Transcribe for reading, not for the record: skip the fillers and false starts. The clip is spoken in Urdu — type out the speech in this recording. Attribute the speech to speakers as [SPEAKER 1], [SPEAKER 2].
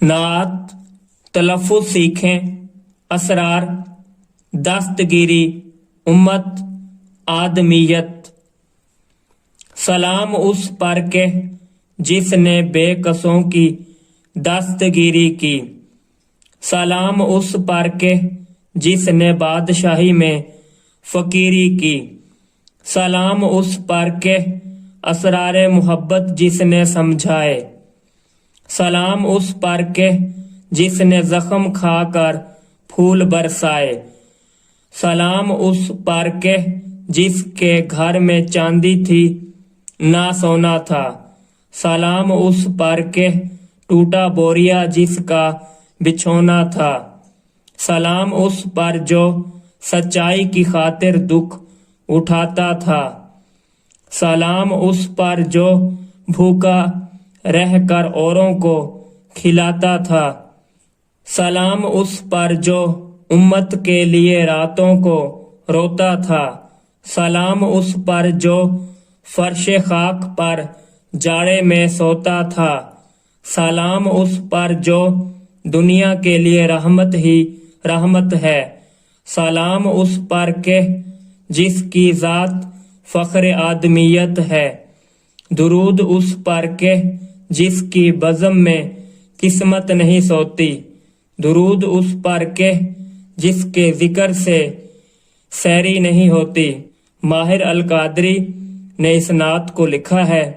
[SPEAKER 1] نعت تلفظ سیکھیں، اسرار، دستگیری، امت، آدمیت۔ سلام اس پر کہ جس نے بے کسوں کی دستگیری کی، سلام اس پر کہ جس نے بادشاہی میں فقیری کی، سلام اس پر کہ اسرار محبت جس نے سمجھائے، سلام اس پر کہ جس نے زخم کھا کر پھول برسائے، سلام اس پر کہ جس کے گھر میں چاندی تھی نہ سونا تھا، سلام اس پر کہ ٹوٹا بوریا جس کا بچھونا تھا، سلام اس پر جو سچائی کی خاطر دکھ اٹھاتا تھا، سلام اس پر جو بھوکا رہ کر اوروں کو کھلاتا تھا، سلام اس پر جو امت کے لیے راتوں کو روتا تھا، سلام اس پر جو فرش خاک پر جاڑے میں سوتا تھا، سلام اس پر جو دنیا کے لیے رحمت ہی رحمت ہے، سلام اس پر کہ جس کی ذات فخر آدمیت ہے، درود اس پر کہ جس کی بزم میں قسمت نہیں سوتی، درود اس پر کہ جس کے ذکر سے سیری نہیں ہوتی۔ ماہر القادری نے اس نعت کو لکھا ہے۔